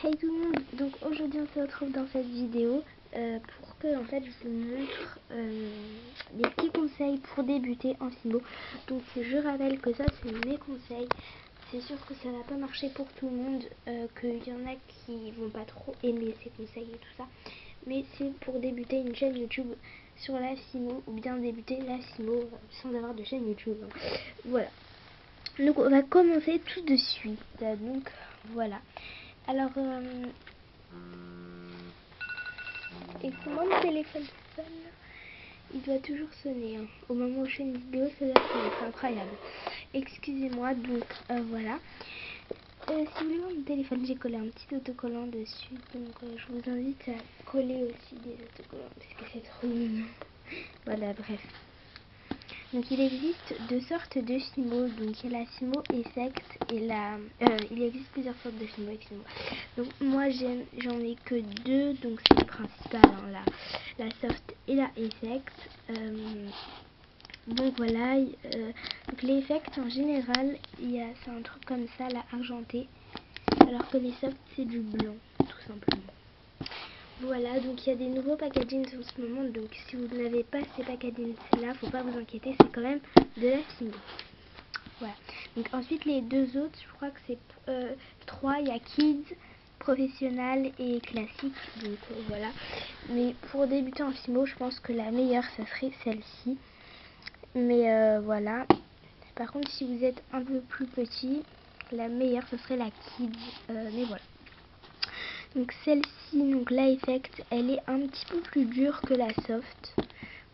Hey tout le monde, donc aujourd'hui on se retrouve dans cette vidéo pour que en fait je vous montre des petits conseils pour débuter en Fimo. Donc je rappelle que ça c'est mes conseils, c'est sûr que ça va pas marcher pour tout le monde, qu'il y en a qui vont pas trop aimer ces conseils et tout ça, mais c'est pour débuter une chaîne YouTube sur la Fimo ou bien débuter la Fimo sans avoir de chaîne YouTube. Voilà, donc on va commencer tout de suite, donc voilà. Alors, et pour moi mon téléphone sonne, il doit toujours sonner, hein. Au moment où je fais une vidéo, ça doit sonner, c'est incroyable. Excusez-moi, donc voilà. Si vous voulez voir mon téléphone, j'ai collé un petit autocollant dessus, donc je vous invite à coller aussi des autocollants, parce que c'est trop mignon. Voilà, bref. Donc il existe deux sortes de Fimo, donc il y a la Fimo Effect et il existe plusieurs sortes de Fimo, excusez-moi. Donc moi j'en ai que deux, donc c'est le principal, hein, la Soft et la Effect. Donc voilà, donc les Effect en général, c'est un truc comme ça, la argenté, alors que les Soft c'est du blanc, tout simplement. Voilà, donc il y a des nouveaux packagings en ce moment, donc si vous n'avez pas ces packagings là, faut pas vous inquiéter, c'est quand même de la Fimo. Voilà, donc ensuite les deux autres, je crois que c'est trois, il y a Kids, Professionnel et Classique, donc voilà. Mais pour débuter en Fimo, je pense que la meilleure, ça serait celle-ci. Mais voilà, par contre si vous êtes un peu plus petit, la meilleure, ce serait la Kids, mais voilà. Donc celle-ci, donc la Effect, elle est un petit peu plus dure que la Soft.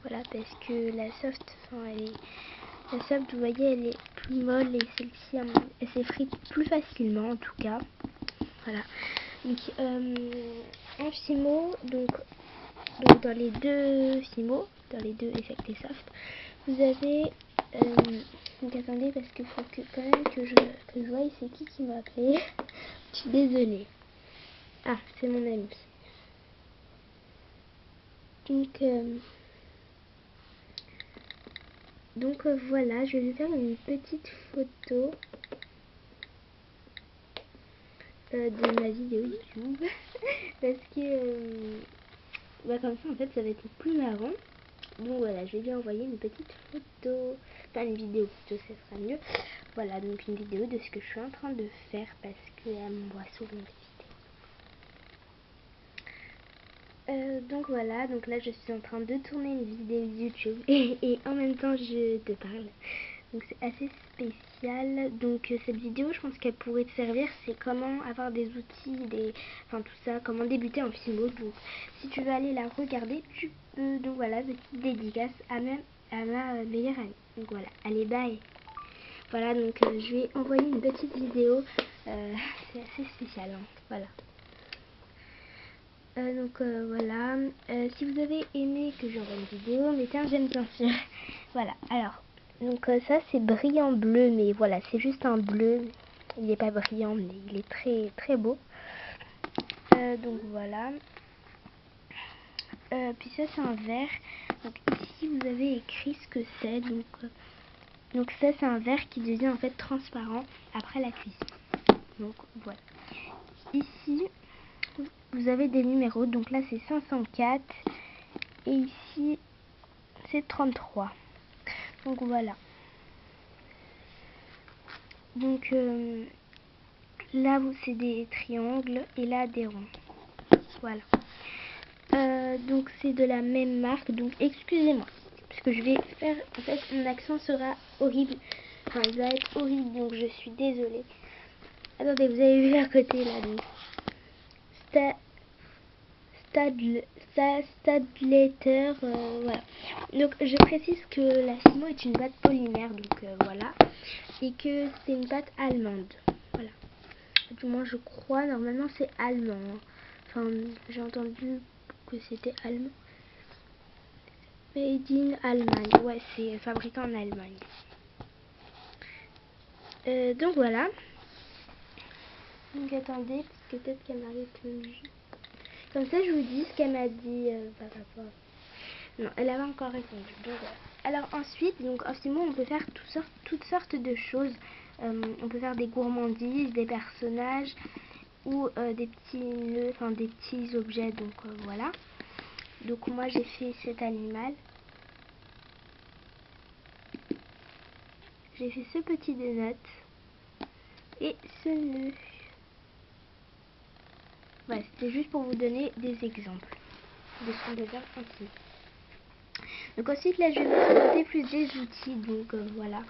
Voilà, parce que la Soft, la Soft, vous voyez, elle est plus molle et celle-ci, elle s'effrite plus facilement en tout cas. Voilà. Donc en Fimo, donc dans les deux Fimo, dans les deux Effect et Soft, vous avez donc attendez parce qu'il faut quand même que je voie c'est qui m'a appelé. Je suis désolée. Ah, c'est mon ami. Donc voilà, je vais faire une petite photo de ma vidéo YouTube parce que comme ça en fait ça va être plus marrant. Donc voilà, je vais lui envoyer une petite photo, enfin une vidéo plutôt, ça sera mieux. Voilà, donc une vidéo de ce que je suis en train de faire parce qu'elle m'envoie souvent des vidéos. Donc voilà, donc là je suis en train de tourner une vidéo YouTube et en même temps je te parle. Donc c'est assez spécial. Donc cette vidéo, je pense qu'elle pourrait te servir, c'est comment avoir des outils, enfin tout ça, comment débuter en Fimo. Donc si tu veux aller la regarder, tu peux. Donc voilà, petite dédicace à ma meilleure amie. Donc voilà, allez bye. Voilà, donc je vais envoyer une petite vidéo. C'est assez spécial, hein. Voilà. Voilà, si vous avez aimé que j'envoie une vidéo, mettez un j'aime bien sûr. Voilà, alors, donc ça c'est brillant bleu, mais voilà, c'est juste un bleu. Il n'est pas brillant, mais il est très très beau. Donc voilà. Puis ça c'est un vert. Donc ici vous avez écrit ce que c'est. Donc ça c'est un vert qui devient en fait transparent après la cuisson. Donc voilà. Ici vous avez des numéros. Donc là c'est 504 et ici c'est 33. Donc voilà. Donc là c'est des triangles et là des ronds. Voilà. Donc c'est de la même marque. Donc excusez-moi. Parce que je vais faire. En fait mon accent sera horrible. Enfin il va être horrible. Donc je suis désolée. Attendez, vous avez vu à côté là. Donc Stadletter, voilà. Donc je précise que la Fimo est une pâte polymère, donc voilà, et que c'est une pâte allemande, voilà. Du moins je crois, normalement c'est allemand, hein. Enfin j'ai entendu que c'était allemand. Made in Allemagne, ouais c'est fabriqué en Allemagne. Donc voilà. Donc attendez, parce que peut-être qu'elle m'a répondu. Comme ça je vous dis ce qu'elle m'a dit par rapport. Non, elle avait encore répondu. Donc, voilà. Alors ensuite, donc en Fimo, on peut faire toutes sortes de choses. On peut faire des gourmandises, des personnages ou des petits nœuds, enfin des petits objets, donc voilà. Donc moi j'ai fait cet animal. J'ai fait ce petit donut et ce nœud. Voilà, c'était juste pour vous donner des exemples de ce qu'on peut faire ainsi. Donc ensuite là je vais vous présenter plus des outils, donc voilà.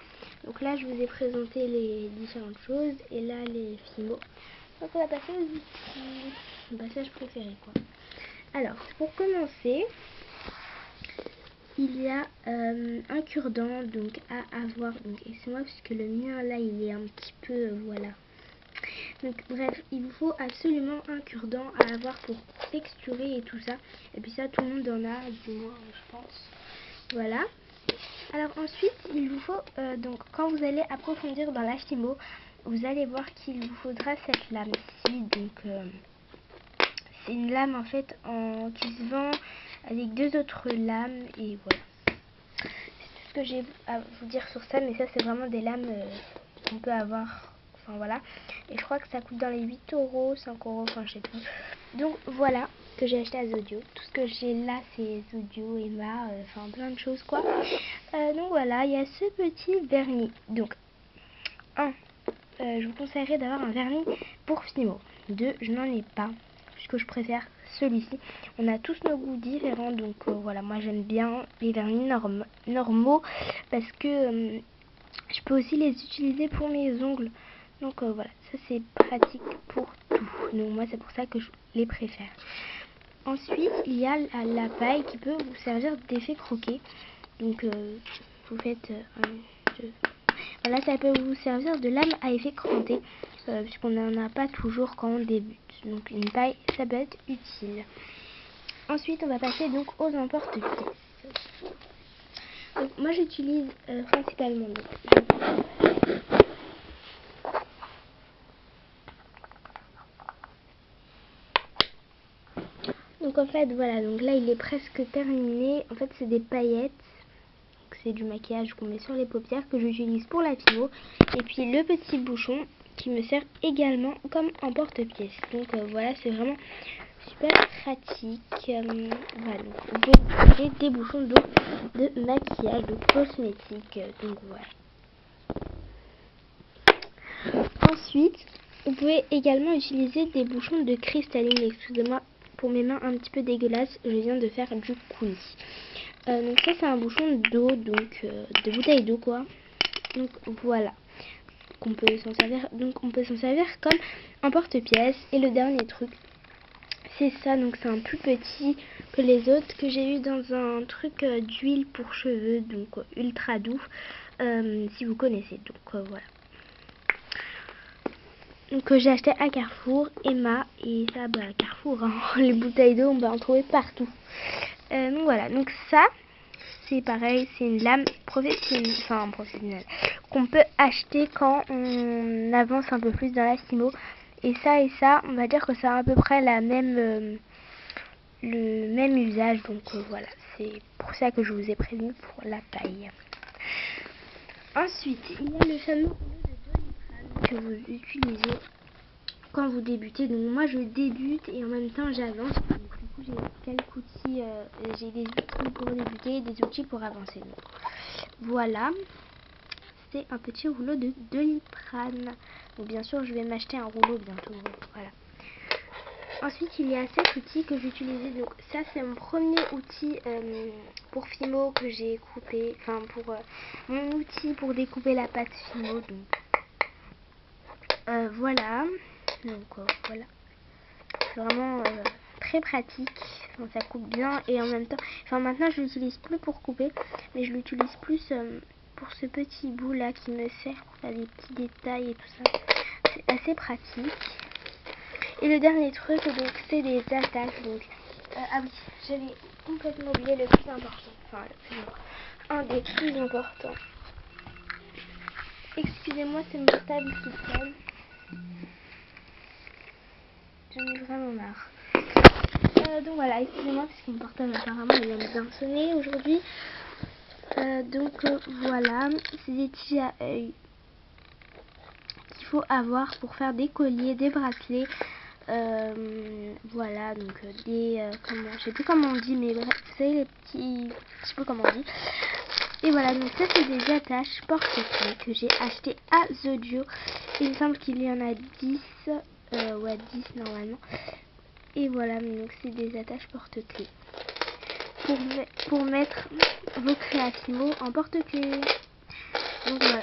Donc là je vous ai présenté les différentes choses et là les Fimo. Donc on va passer aux outils, le passage préféré quoi. Alors pour commencer, il y a un cure-dent donc à avoir, donc excusez-moi parce que le mien là il est un petit peu voilà. Donc bref, il vous faut absolument un cure-dent à avoir pour texturer et tout ça. Et puis ça tout le monde en a, du moins je pense. Voilà. Alors ensuite il vous faut donc quand vous allez approfondir dans la Fimo, vous allez voir qu'il vous faudra cette lame-ci. Donc c'est une lame en fait qui se vend avec deux autres lames et voilà. C'est tout ce que j'ai à vous dire sur ça, mais ça c'est vraiment des lames qu'on peut avoir, enfin voilà. Et je crois que ça coûte dans les 8 €, 5 €, enfin je sais plus. Donc voilà, que j'ai acheté à Zodio. Tout ce que j'ai là c'est Zodio, Emma, enfin plein de choses quoi. Donc voilà, il y a ce petit vernis. Donc je vous conseillerais d'avoir un vernis pour Fimo. 2, je n'en ai pas, puisque je préfère celui-ci. On a tous nos goûts différents, donc voilà, moi j'aime bien les vernis normaux, parce que je peux aussi les utiliser pour mes ongles. Donc voilà, ça c'est pratique pour tout. Donc moi c'est pour ça que je les préfère. Ensuite, il y a la paille qui peut vous servir d'effet croquet. Donc vous faites un, deux. Voilà, ça peut vous servir de lame à effet cranté, puisqu'on n'en a pas toujours quand on débute. Donc une paille, ça peut être utile. Ensuite, on va passer donc aux emporte-pièces. Donc moi j'utilise principalement donc en fait voilà, donc là il est presque terminé. En fait c'est des paillettes. C'est du maquillage qu'on met sur les paupières que j'utilise pour la Fimo. Et puis le petit bouchon qui me sert également comme emporte-pièce. Donc voilà, c'est vraiment super pratique. Voilà, donc on peut utiliser des bouchons d'eau de maquillage, de cosmétique. Donc voilà. Ensuite, vous pouvez également utiliser des bouchons de cristalline. Excusez-moi pour mes mains un petit peu dégueulasses, je viens de faire du coulis. Donc ça c'est un bouchon d'eau, donc de bouteille d'eau quoi. Donc voilà, on peut s'en servir. Donc on peut s'en servir comme un porte-pièce. Et le dernier truc, c'est ça. Donc c'est un plus petit que les autres que j'ai eu dans un truc d'huile pour cheveux, donc ultra doux, si vous connaissez. Donc voilà. Donc j'ai acheté à Carrefour, Emma, et ça bah Carrefour, hein, les bouteilles d'eau on va en trouver partout. Donc voilà, donc ça c'est pareil, c'est une lame professionnelle qu'on peut acheter quand on avance un peu plus dans la Fimo. Et ça, on va dire que ça a à peu près la même le même usage. Donc voilà, c'est pour ça que je vous ai prévenu pour la paille. Ensuite, il y a le fameux rouleau de 2 litres que vous utilisez quand vous débutez. Donc moi je débute et en même temps j'avance. Donc du coup j'ai quelques outils, j'ai des outils pour débuter et des outils pour avancer. Donc, voilà, c'est un petit rouleau de 2 litres. Donc bien sûr je vais m'acheter un rouleau bientôt. Voilà. Ensuite il y a cet outil que j'utilisais. Donc ça c'est mon premier outil pour Fimo que j'ai coupé. Enfin pour mon outil pour découper la pâte Fimo. Donc voilà. Donc voilà, c'est vraiment très pratique. Donc, ça coupe bien et en même temps, enfin maintenant je l'utilise plus pour couper, mais je l'utilise plus pour ce petit bout là qui me sert pour faire des petits détails et tout ça. C'est assez pratique. Et le dernier truc donc c'est des attaches. Donc ah oui, j'avais complètement oublié le plus important, enfin un des plus importants. Excusez-moi, c'est mon portable qui sonne. J'en ai vraiment marre. Donc voilà, excusez-moi parce que mon portable apparemment il vient bien sonner aujourd'hui. Donc voilà, c'est des tiges à œil qu'il faut avoir pour faire des colliers, des bracelets, Voilà, donc des comment, je sais plus comment on dit, mais bref, vous savez les petits, je sais pas comment on dit. Et voilà, donc ça c'est des attaches porte-clés que j'ai acheté à The Dio. Il me semble qu'il y en a 10, ouais 10 normalement. Et voilà, donc c'est des attaches porte-clés pour mettre vos Créatimo en porte-clés. Donc voilà,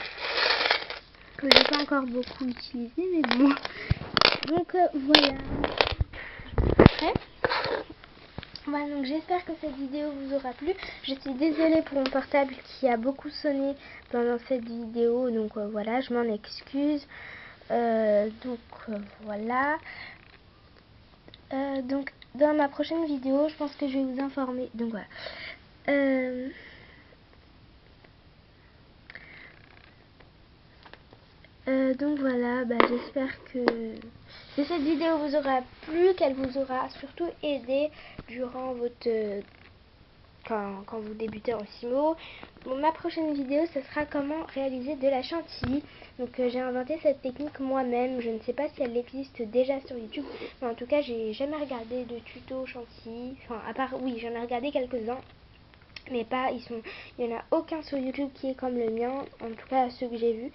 que j'ai pas encore beaucoup utilisé, mais bon. Donc voilà. Après, voilà, donc j'espère que cette vidéo vous aura plu. Je suis désolée pour mon portable qui a beaucoup sonné pendant cette vidéo, donc voilà, je m'en excuse. Voilà. Donc dans ma prochaine vidéo, je pense que je vais vous informer. Donc voilà. Donc voilà, j'espère que cette vidéo vous aura plu, qu'elle vous aura surtout aidé durant votre quand vous débutez en Simo. Bon, ma prochaine vidéo, ce sera comment réaliser de la chantilly. Donc j'ai inventé cette technique moi-même. Je ne sais pas si elle existe déjà sur YouTube, mais en tout cas j'ai jamais regardé de tuto chantilly. Enfin, à part, oui, j'en ai regardé quelques-uns, mais pas, il n'y en a aucun sur YouTube qui est comme le mien, en tout cas ceux que j'ai vus.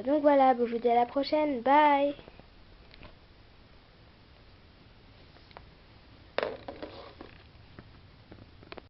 Donc voilà, je vous dis à la prochaine, bye.